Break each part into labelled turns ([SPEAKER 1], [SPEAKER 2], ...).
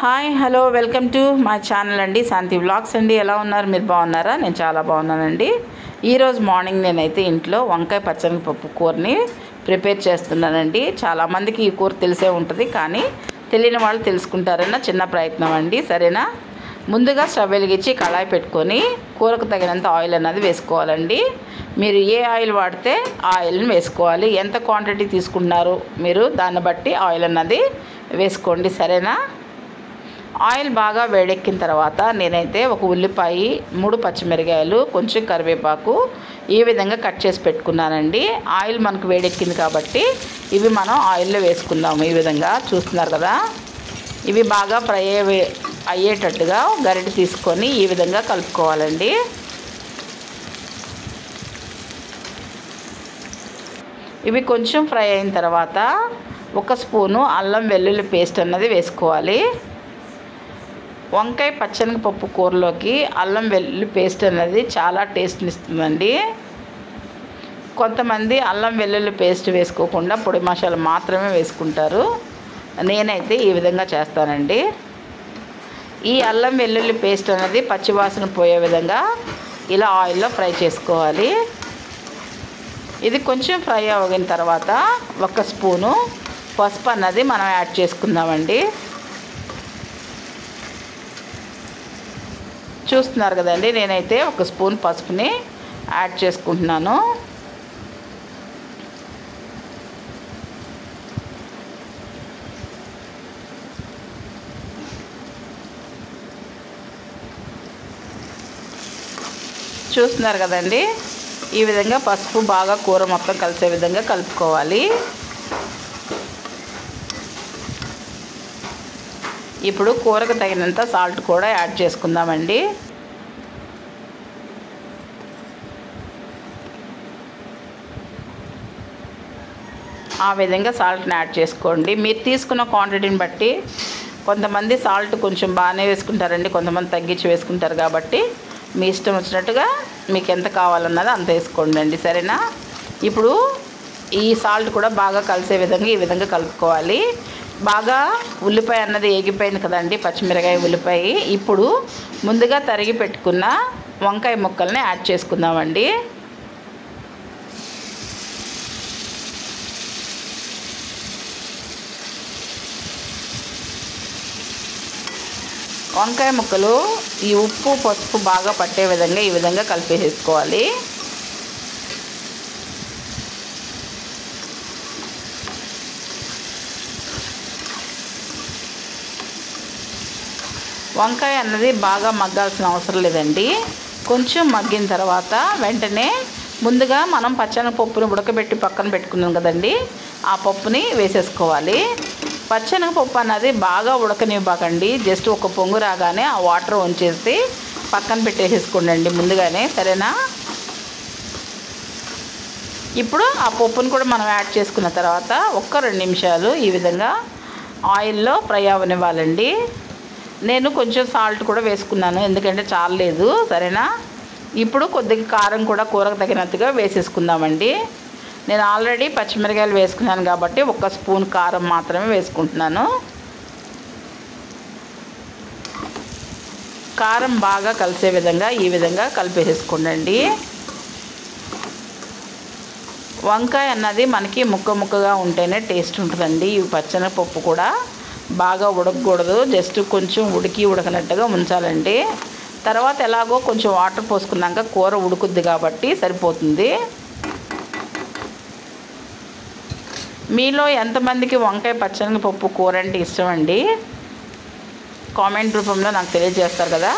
[SPEAKER 1] Hi hello welcome to my channel అండి శాంతి vlogs అండి. ఎలా ఉన్నారు? మీరు బాగున్నారా? నేను చాలా బాగున్నానండి. ఈరోజు మార్నింగ్ నేనైతే ఇంట్లో వంకాయ పచ్చనిపప్పు కూరని ప్రిపేర్ చేస్తున్నానండి. చాలామందికి ఈ కూర తెలిసే ఉంటుంది, కానీ తెలియని వాళ్ళు తెలుసుకుంటారన్న చిన్న ప్రయత్నం అండి. సరేనా? ముందుగా స్టవ్ వెలిగించి కళాయి పెట్టుకొని కూరకు తగినంత ఆయిల్ అన్నది వేసుకోవాలండి. మీరు ఏ ఆయిల్ వాడితే ఆ ఆయిల్ని వేసుకోవాలి. ఎంత క్వాంటిటీ తీసుకుంటున్నారు మీరు దాన్ని బట్టి ఆయిల్ అన్నది వేసుకోండి. సరేనా? ఆయిల్ బాగా వేడెక్కిన తర్వాత నేనైతే ఒక ఉల్లిపాయ, 3 పచ్చిమిరకాయలు, కొంచెం కరివేపాకు ఈ విధంగా కట్ చేసి పెట్టుకున్నానండి. ఆయిల్ మనకు వేడెక్కింది కాబట్టి ఇవి మనం ఆయిల్లో వేసుకుందాము. ఈ విధంగా చూస్తున్నారు కదా, ఇవి బాగా ఫ్రై అయ్యేటట్టుగా గరిటె తీసుకొని ఈ విధంగా కలుపుకోవాలండి. ఇవి కొంచెం ఫ్రై అయిన తర్వాత 1 స్పూను అల్లం వెల్లుల్లి పేస్ట్ అన్నది వేసుకోవాలి. వంకాయ పచ్చనిపప్పు కూరలోకి అల్లం వెల్లుల్లి పేస్ట్ అనేది చాలా టేస్ట్ని ఇస్తుందండి. కొంతమంది అల్లం వెల్లుల్లి పేస్ట్ వేసుకోకుండా పొడి మసాలా మాత్రమే వేసుకుంటారు. నేనైతే ఈ విధంగా చేస్తానండి. ఈ అల్లం వెల్లుల్లి పేస్ట్ అనేది పచ్చివాసన పోయే విధంగా ఇలా ఆయిల్లో ఫ్రై చేసుకోవాలి. ఇది కొంచెం ఫ్రై అయిన తర్వాత 1 స్పూను పసుపు అన్నది మనం యాడ్ చేసుకుందామండి. చూస్తున్నారు కదండి, నేనైతే 1 స్పూన్ పసుపుని యాడ్ చేసుకుంటున్నాను. చూస్తున్నారు కదండి, ఈ విధంగా పసుపు బాగా కూర మొత్తం కలిసే విధంగా కలుపుకోవాలి. ఇప్పుడు కూరకు తగినంత సాల్ట్ కూడా యాడ్ చేసుకుందామండి. ఆ విధంగా సాల్ట్ని యాడ్ చేసుకోండి. మీరు తీసుకున్న క్వాంటిటీని బట్టి కొంతమంది సాల్ట్ కొంచెం బాగానే వేసుకుంటారండి, కొంతమంది తగ్గించి వేసుకుంటారు. కాబట్టి మీ ఇష్టం వచ్చినట్టుగా మీకు ఎంత కావాలన్నది అంత వేసుకోండి అండి. సరేనా? ఇప్పుడు ఈ సాల్ట్ కూడా బాగా కలిసే విధంగా ఈ విధంగా కలుపుకోవాలి. బాగా ఉల్లిపాయ అన్నది ఏగిపోయింది కదండి, పచ్చిమిరకాయ, ఉల్లిపాయ. ఇప్పుడు ముందుగా తరిగి పెట్టుకున్న వంకాయ ముక్కల్ని యాడ్ చేసుకుందామండి. వంకాయ ముక్కలు ఈ ఉప్పు పసుపు బాగా పట్టే విధంగా ఈ విధంగా కలిపేసుకోవాలి. వంకాయ అన్నది బాగా మగ్గాల్సిన అవసరం లేదండి. కొంచెం మగ్గిన తర్వాత వెంటనే ముందుగా మనం పచ్చనగపప్పుని ఉడకబెట్టి పక్కన పెట్టుకున్నాం కదండి, ఆ పప్పుని వేసేసుకోవాలి. పచ్చనగపప్పు అన్నది బాగా ఉడకనివ్వకండి. జస్ట్ ఒక పొంగు రాగానే ఆ వాటర్ వంచేసి పక్కన పెట్టేసేసుకోండి ముందుగానే. సరేనా? ఇప్పుడు ఆ పప్పును కూడా మనం యాడ్ చేసుకున్న తర్వాత 1-2 నిమిషాలు ఈ విధంగా ఆయిల్లో ఫ్రై అవ్వనివ్వాలండి. నేను కొంచెం సాల్ట్ కూడా వేసుకున్నాను, ఎందుకంటే చాలలేదు. సరేనా? ఇప్పుడు కొద్దిగా కారం కూడా కూరకు తగినట్టుగా వేసేసుకుందామండి. నేను ఆల్రెడీ పచ్చిమిరకాయలు వేసుకున్నాను కాబట్టి 1 స్పూన్ కారం మాత్రమే వేసుకుంటున్నాను. కారం బాగా కలిసే విధంగా ఈ విధంగా కలిపేసేసుకోండి. వంకాయ అన్నది మనకి ముక్కగా ఉంటేనే టేస్ట్ ఉంటుందండి. ఈ పచ్చనపప్పు కూడా బాగా ఉడకకూడదు, జస్ట్ కొంచెం ఉడకనట్టుగా ఉంచాలండి. తర్వాత ఎలాగో కొంచెం వాటర్ పోసుకున్నాక కూర ఉడుకుద్ది కాబట్టి సరిపోతుంది. మీలో ఎంతమందికి వంకాయ పచ్చనగపప్పు కూర అంటే ఇష్టం అండి? కామెంట్ రూపంలో నాకు తెలియజేస్తారు కదా,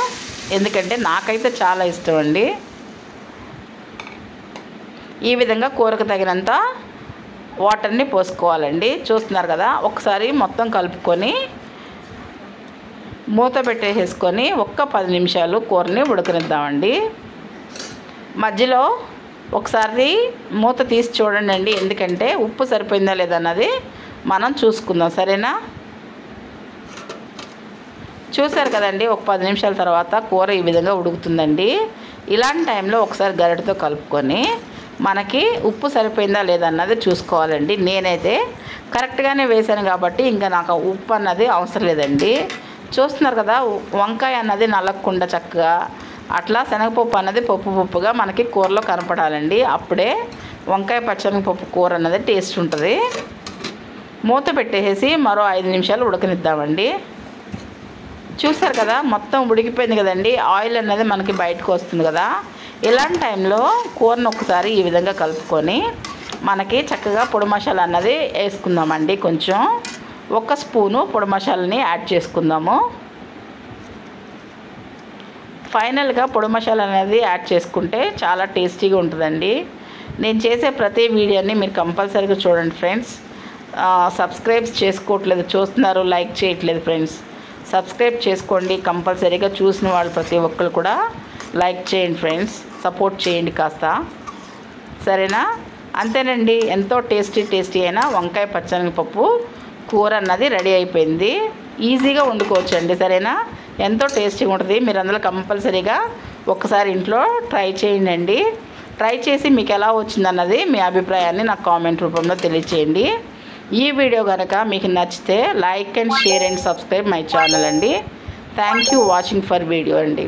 [SPEAKER 1] ఎందుకంటే నాకైతే చాలా ఇష్టం అండి. ఈ విధంగా కూరకు తగినంత వాటర్ని పోసుకోవాలండి. చూస్తున్నారు కదా, ఒకసారి మొత్తం కలుపుకొని మూత పెట్టేసుకొని 10 నిమిషాలు కూరని ఉడకనిద్దామండి. మధ్యలో ఒకసారి మూత తీసి చూడండి, ఎందుకంటే ఉప్పు సరిపోయిందా లేదన్నది మనం చూసుకుందాం. సరేనా? చూసారు కదండి, 10 నిమిషాల తర్వాత కూర ఈ విధంగా ఉడుకుతుందండి. ఇలాంటి టైంలో ఒకసారి గరిటెతో కలుపుకొని మనకి ఉప్పు సరిపోయిందా లేదన్నది చూసుకోవాలండి. నేనైతే కరెక్ట్గానే వేసాను కాబట్టి ఇంకా నాకు ఉప్పు అన్నది అవసరం లేదండి. చూస్తున్నారు కదా, వంకాయ అన్నది నలగకుండా చక్కగా అట్లా శనగపప్పు అన్నది పప్పుగా మనకి కూరలో కనపడాలండి. అప్పుడే వంకాయ పచ్చనగపప్పు కూర అన్నది టేస్ట్ ఉంటుంది. మూత పెట్టేసి మరో 5 నిమిషాలు ఉడకనిద్దామండి. చూసారు కదా, మొత్తం ఉడికిపోయింది కదండి. ఆయిల్ అన్నది మనకి బయటకు వస్తుంది కదా. ఇలాంటి టైంలో కూరను ఒకసారి ఈ విధంగా కలుపుకొని మనకి చక్కగా పొడి మసాలా అన్నది వేసుకుందామండి. కొంచెం 1 స్పూను పొడి మసాలాని యాడ్ చేసుకుందాము. ఫైనల్గా పొడి మసాలా అనేది యాడ్ చేసుకుంటే చాలా టేస్టీగా ఉంటుందండి. నేను చేసే ప్రతి వీడియోని మీరు కంపల్సరీగా చూడండి ఫ్రెండ్స్. సబ్స్క్రైబ్ చేసుకోవట్లేదు, చూస్తున్నారు, లైక్ చేయట్లేదు ఫ్రెండ్స్. సబ్స్క్రైబ్ చేసుకోండి కంపల్సరీగా. చూసిన వాళ్ళు ప్రతి ఒక్కరు కూడా లైక్ చేయండి ఫ్రెండ్స్, సపోర్ట్ చేయండి కాస్త, సరేనా? అంతేనండి, ఎంతో టేస్టీ అయిన వంకాయ పచ్చనగపప్పు కూర అన్నది రెడీ అయిపోయింది. ఈజీగా వండుకోవచ్చండి, సరేనా? ఎంతో టేస్టీగా ఉంటుంది. మీరు అందులో కంపల్సరీగా ఒకసారి ఇంట్లో ట్రై చేయండి. ట్రై చేసి మీకు ఎలా వచ్చిందన్నది మీ అభిప్రాయాన్ని నాకు కామెంట్ రూపంలో తెలియచేయండి. ఈ వీడియో కనుక మీకు నచ్చితే like and share and subscribe my channel అండి. Thank you watching for video అండి.